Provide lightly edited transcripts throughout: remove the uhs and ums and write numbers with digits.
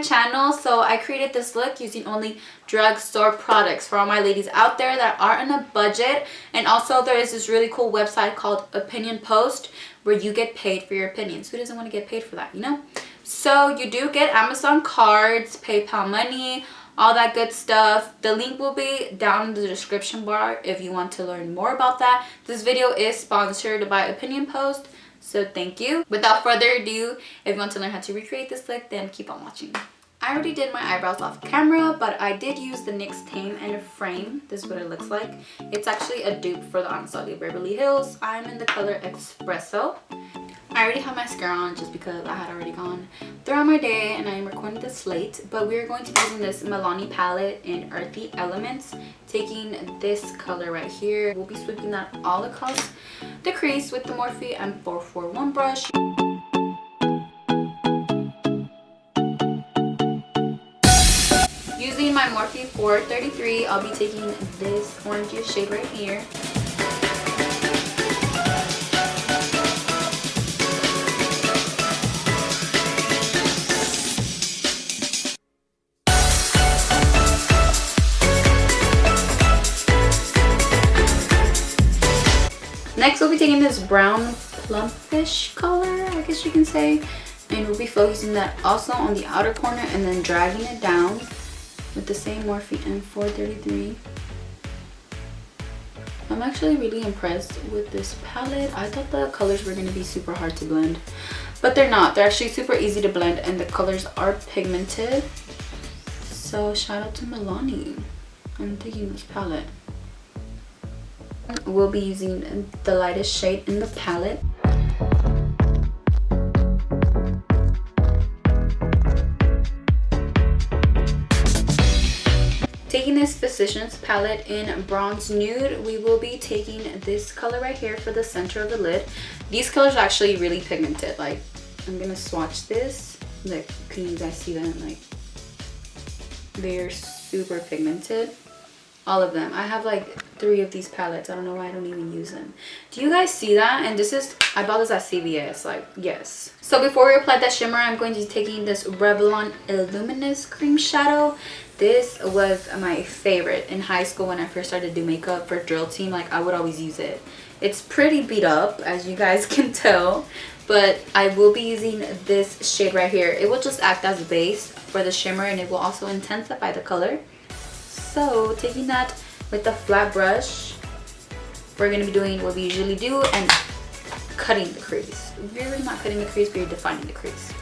channel, so I created this look using only drugstore products for all my ladies out there that are on a budget. And also there is this really cool website called Opinion Post where you get paid for your opinions. Who doesn't want to get paid for that, you know? So you do get Amazon cards, PayPal money, all that good stuff. The link will be down in the description bar if you want to learn more about that. This video is sponsored by Opinion Post, so thank you. Without further ado, if you want to learn how to recreate this look, then keep on watching. I already did my eyebrows off camera, but I did use the NYX Tame and a frame. This is what it looks like. It's actually a dupe for the Anastasia Beverly Hills. I'm in the color Expresso. I already have mascara on just because I had already gone throughout my day and I am recording this late. But we are going to be using this Milani palette in Earthy Elements. Taking this color right here. We'll be sweeping that all across the crease with the Morphe M441 brush. Using my Morphe 433, I'll be taking this orangish shade right here. Next, we'll be taking this brown plumpish color, I guess you can say, and we'll be focusing that also on the outer corner and then dragging it down with the same Morphe M433. I'm actually really impressed with this palette. I thought the colors were going to be super hard to blend, but they're not. They're actually super easy to blend and the colors are pigmented. So shout out to Milani. I'm taking this palette. We'll be using the lightest shade in the palette. Taking this Physicians palette in Bronze Nude, we will be taking this color right here for the center of the lid. These colors are actually really pigmented. Like, I'm gonna swatch this. Like, can you guys see that? Like, they're super pigmented. All of them. I have like 3 of these palettes. I don't know why I don't even use them. Do you guys see that? And this is, I bought this at CVS. Like, yes. So before we apply that shimmer, I'm going to be taking this Revelon Luminous Cream Shadow. This was my favorite in high school when I first started to do makeup for drill team. Like, I would always use it. It's pretty beat up, as you guys can tell. But I will be using this shade right here. It will just act as a base for the shimmer and it will also intensify the color. So taking that with the flat brush, we're going to be doing what we usually do and cutting the crease. You're really not cutting the crease, but you're defining the crease.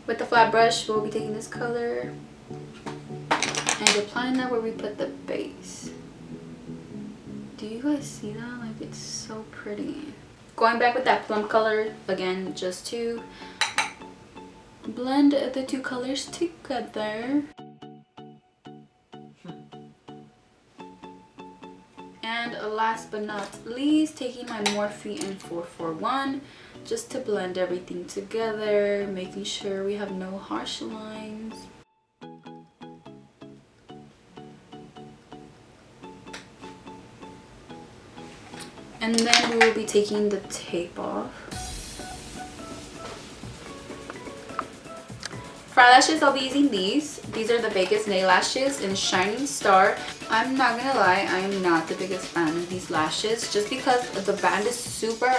With the flat brush, we'll be taking this color and applying that where we put the base. Do you guys see that? Like, it's so pretty. Going back with that plum color again, just to blend the 2 colors together. And last but not least, taking my Morphe M441 just to blend everything together, making sure we have no harsh lines. And then we will be taking the tape off. For eyelashes, I'll be using these. These are the biggest nail lashes in Shinning Star. I'm not gonna lie, I am not the biggest fan of these lashes just because the band is super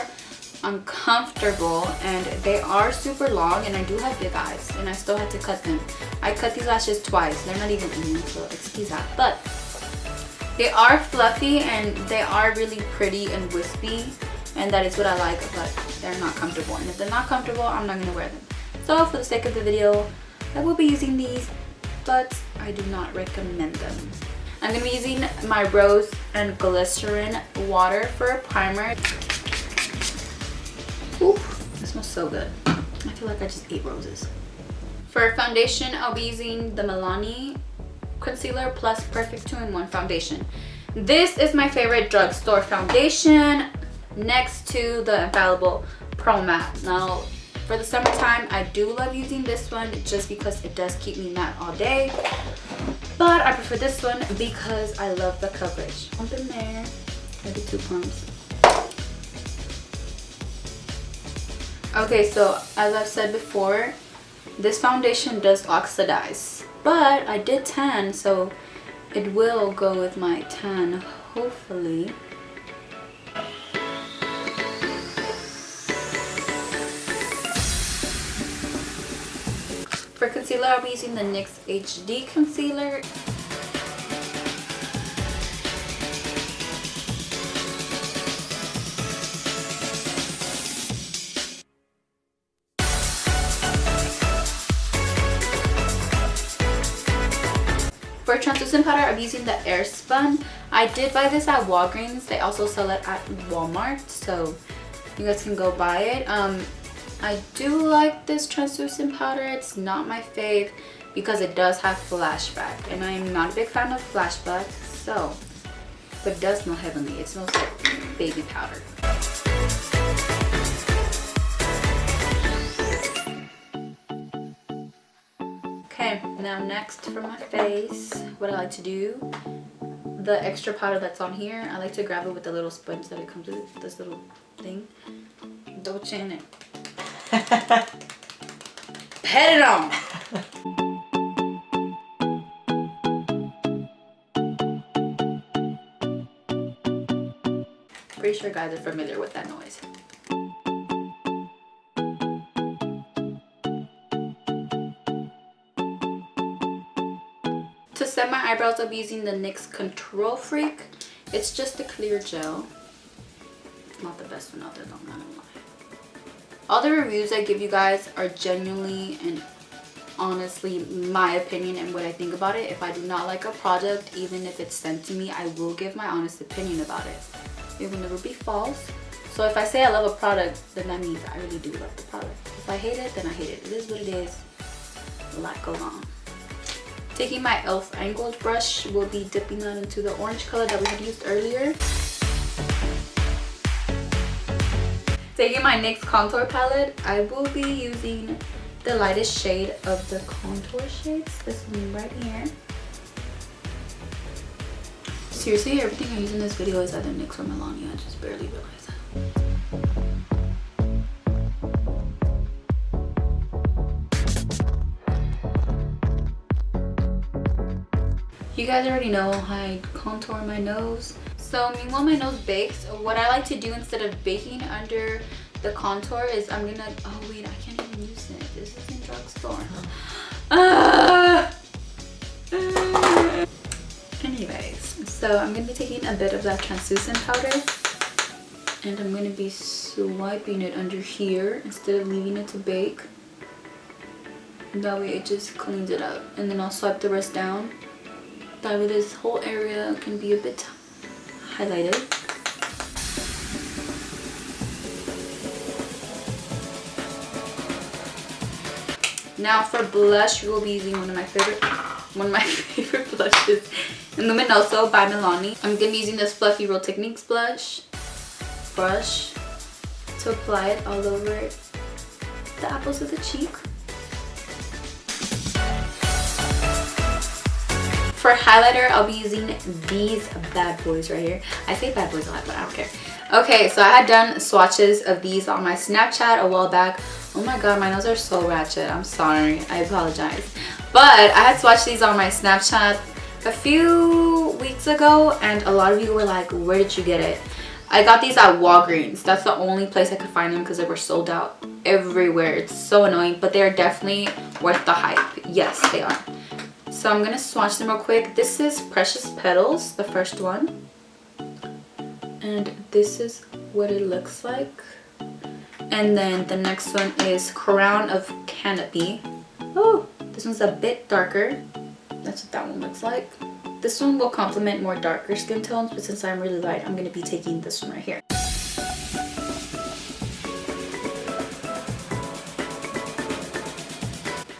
uncomfortable and they are super long, and I do have big eyes and I still had to cut them. I cut these lashes twice. They're not even in, so excuse that. But they are fluffy and they are really pretty and wispy, and that is what I like, but they're not comfortable. And if they're not comfortable, I'm not gonna wear them. So for the sake of the video, I will be using these, but I do not recommend them. I'm going to be using my Rose and Glycerin water for a primer. Ooh, it smells so good. I feel like I just ate roses. For foundation, I'll be using the Milani Concealer Plus Perfect 2-in-1 Foundation. This is my favorite drugstore foundation next to the infallible Pro Matte. Now, for the summertime, I do love using this one just because it does keep me matte all day. But I prefer this one because I love the coverage. Pump in there, maybe 2 pumps. Okay, so as I've said before, this foundation does oxidize. But I did tan, so it will go with my tan, hopefully. For concealer, I'll be using the NYX HD concealer. For translucent powder, I'm using the Airspun. I did buy this at Walgreens. They also sell it at Walmart, so you guys can go buy it. I do like this translucent powder. It's not my fave because it does have flashback, and I am not a big fan of flashback, so, but it does smell heavenly. It smells like baby powder. Okay, now next for my face, what I like to do, the extra powder that's on here, I like to grab it with the little sponge that it comes with, this little thing. Double chin it. Pet it on! Pretty sure guys are familiar with that noise. To set my eyebrows, I'll be using the NYX Control Freak. It's just a clear gel. It's not the best one out there, though, I'm not gonna lie. All the reviews I give you guys are genuinely and honestly my opinion and what I think about it. If I do not like a product, even if it's sent to me, I will give my honest opinion about it. It will never be false. So if I say I love a product, then that means I really do love the product. If I hate it, then I hate it. It is what it is. A lot goes on. Taking my e.l.f. angled brush, we'll be dipping that into the orange color that we had used earlier. Taking my NYX contour palette, I will be using the lightest shade of the contour shades, this one right here. Seriously, everything I use in this video is either NYX or Milani. I just barely realized that. You guys already know how I contour my nose. So meanwhile my nose bakes, what I like to do instead of baking under the contour is I'm gonna, oh wait, I can't even use it. This is in drugstore. Anyways, so I'm gonna be taking a bit of that translucent powder and I'm gonna be swiping it under here instead of leaving it to bake. That way it just cleans it up. And then I'll swipe the rest down. That way this whole area can be a bit highlighted. Now for blush, we will be using one of my favorite blushes, Luminoso by Milani. I'm gonna be using this Fluffy Real Techniques brush to apply it all over the apples of the cheek. For highlighter, I'll be using these bad boys right here. I say bad boys a lot, but I don't care. Okay, so I had done swatches of these on my Snapchat a while back. Oh my god, my nails are so ratchet. I'm sorry. I apologize. But I had swatched these on my Snapchat a few weeks ago, and a lot of you were like, where did you get it? I got these at Walgreens. That's the only place I could find them because they were sold out everywhere. It's so annoying, but they're definitely worth the hype. Yes, they are. So I'm gonna swatch them real quick. This is Precious Petals, the first one. And this is what it looks like. And then the next one is Crown of Canopy. Oh, this one's a bit darker. That's what that one looks like. This one will complement more darker skin tones, but since I'm really light, I'm gonna be taking this one right here.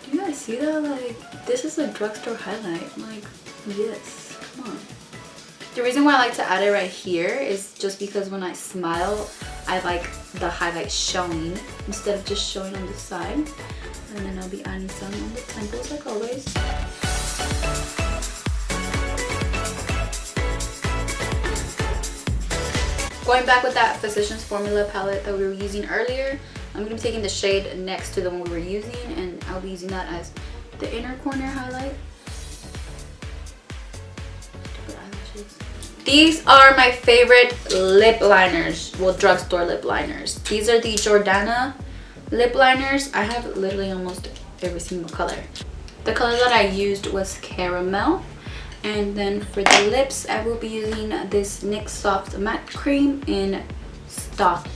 Do you guys see that? Like, this is a drugstore highlight. Like, yes, come on. The reason why I like to add it right here is just because when I smile, I like the highlight showing instead of just showing on the side. And then I'll be adding some on the temples like always. Going back with that Physicians Formula palette that we were using earlier, I'm going to be taking the shade next to the one we were using, and I'll be using that as the inner corner highlight. These are my favorite lip liners, well, drugstore lip liners. These are the Jordana lip liners. I have literally almost every single color. The color that I used was caramel. And then for the lips, I will be using this NYX Soft Matte Cream in Stockholm.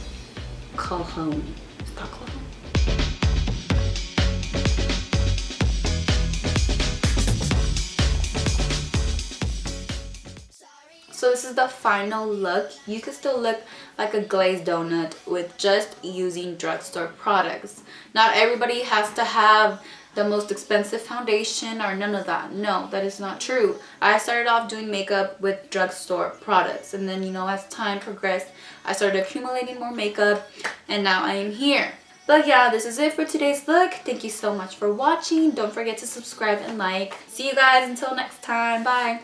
So this is the final look. You could still look like a glazed donut with just using drugstore products. Not everybody has to have the most expensive foundation or none of that. No, that is not true. I started off doing makeup with drugstore products, and then, you know, as time progressed, I started accumulating more makeup, and now I am here. But yeah, this is it for today's look. Thank you so much for watching. Don't forget to subscribe and like. See you guys until next time. Bye.